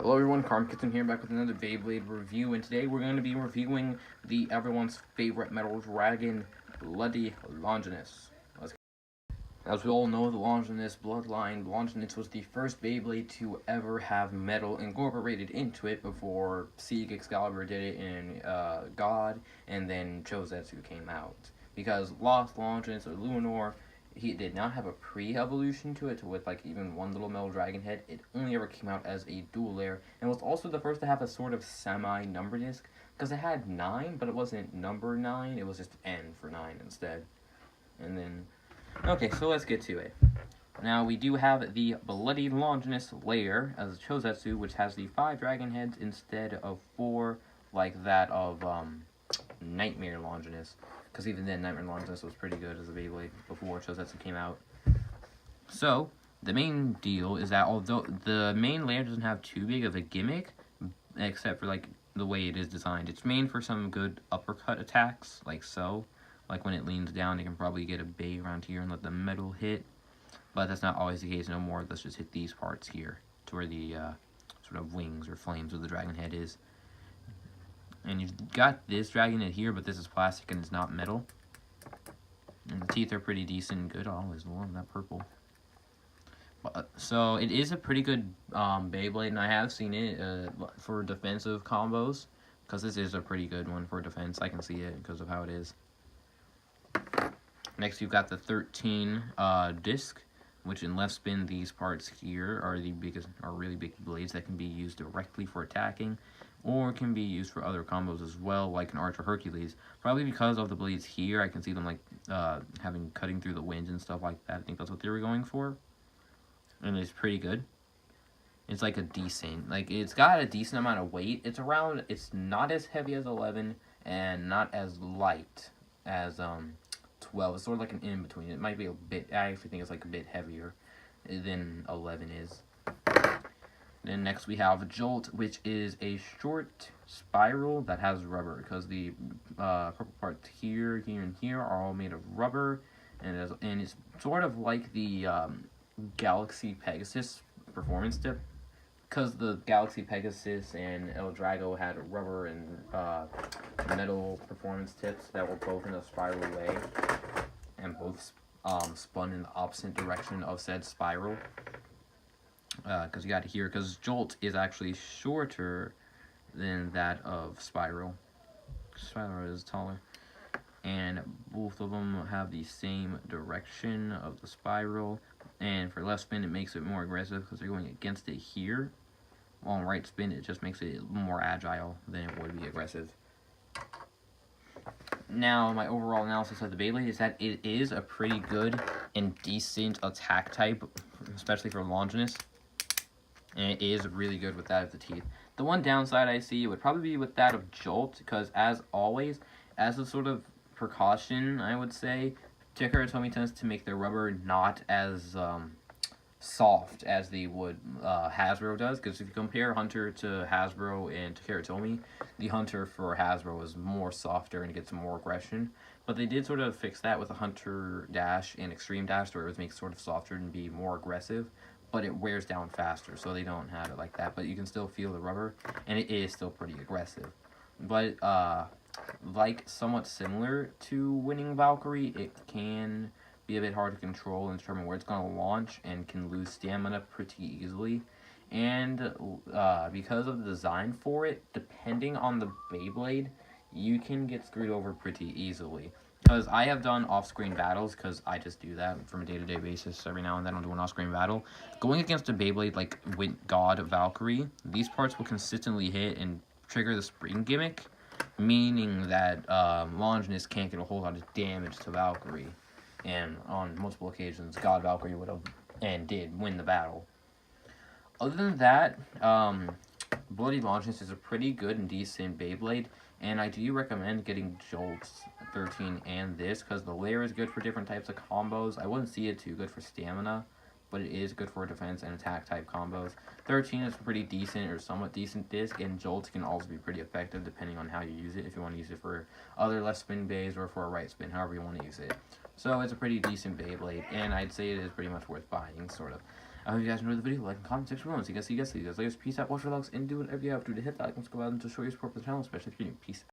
Hello everyone, Kitchen here, back with another Beyblade review, and today we're going to be reviewing the everyone's favorite metal dragon, Bloody Longinus. As we all know, the Longinus bloodline, Longinus was the first Beyblade to ever have metal incorporated into it before Sieg Excalibur did it in God, and then Chozetsu came out. Because Lost Longinus or Luinor, he did not have a pre-evolution to it with like even one little metal dragon head. It only ever came out as a dual layer, and was also the first to have a sort of semi-number disc, because it had 9, but it wasn't number 9, it was just N for 9 instead. And then, okay, so let's get to it. Now, we do have the Bloody Longinus layer as a Chozetsu, which has the 5 dragon heads instead of 4, like that of Nightmare Longinus. Because even then, Nightmare Longinus was pretty good as a Beyblade before Chozetsu came out. So, the main deal is that although the main layer doesn't have too big of a gimmick, except for like the way it is designed, it's made for some good uppercut attacks, like so. Like when it leans down, it can probably get a bay around here and let the metal hit. But that's not always the case no more. Let's just hit these parts here, to where the sort of wings or flames of the dragon head is. And you've got this dragon head here, but this is plastic and it's not metal. And the teeth are pretty decent and good. I always love that purple. But, so it is a pretty good Beyblade, and I have seen it for defensive combos, because this is a pretty good one for defense. I can see it because of how it is. Next, you've got the 13 disc, which in left spin, these parts here are the biggest, are really big blades that can be used directly for attacking, or can be used for other combos as well, like an Archer Hercules. Probably because of the blades here, I can see them like cutting through the wind and stuff like that. I think that's what they were going for, and it's pretty good. It's like a decent, like it's got a decent amount of weight. It's around, it's not as heavy as 11 and not as light as 12. It's sort of like an in-between. It might be a bit, I actually think it's like a bit heavier than 11 is. Then next we have Jolt, which is a short spiral that has rubber, because the purple parts here, here, and here are all made of rubber, and it's sort of like the Galaxy Pegasus performance tip, because the Galaxy Pegasus and El Drago had rubber and metal performance tips that were both in a spiral way, and both spun in the opposite direction of said spiral. Because you got to hear, because Jolt is actually shorter than that of Spiral. Spiral is taller. And both of them have the same direction of the spiral. And for left spin, it makes it more aggressive because they're going against it here. While on right spin, it just makes it more agile than it would be aggressive. Now, my overall analysis of the Beyblade is that it is a pretty good and decent attack type, especially for Longinus. And it is really good with that of the teeth. The one downside I see would probably be with that of Jolt, because as always, as a sort of precaution, I would say, Takara Tomy tends to make their rubber not as soft as they would Hasbro does, because if you compare Hunter to Hasbro and Takara Tomy, the Hunter for Hasbro is more softer and gets more aggression. But they did sort of fix that with the Hunter Dash and Extreme Dash, where it was make sort of softer and be more aggressive. But it wears down faster, so they don't have it like that. But you can still feel the rubber, and it is still pretty aggressive. But, like somewhat similar to Winning Valkyrie, it can be a bit hard to control and determine where it's going to launch, and can lose stamina pretty easily. And because of the design for it, depending on the Beyblade, you can get screwed over pretty easily. Because I have done off-screen battles, because I just do that from a day-to-day basis. Every now and then I'll do an off-screen battle. Going against a Beyblade like with God Valkyrie, these parts will consistently hit and trigger the spring gimmick, meaning that Longinus can't get a whole lot of damage to Valkyrie. And on multiple occasions, God Valkyrie would have, and did, win the battle. Other than that, Bloody Longinus is a pretty good and decent Beyblade, and I do recommend getting Jolts 13 and this, because the layer is good for different types of combos. I wouldn't see it too good for stamina, but it is good for defense and attack type combos. 13 is a pretty decent or somewhat decent disc, and Jolt can also be pretty effective depending on how you use it, if you want to use it for other left spin bays or for a right spin, however you want to use it. So it's a pretty decent Beyblade, and I'd say it is pretty much worth buying, sort of. I hope you guys enjoyed the video. Like and comment section below. See you guys. Peace out. Wash your logs and do whatever you have to hit that like and subscribe to show your support for the channel, especially if you're new. Peace.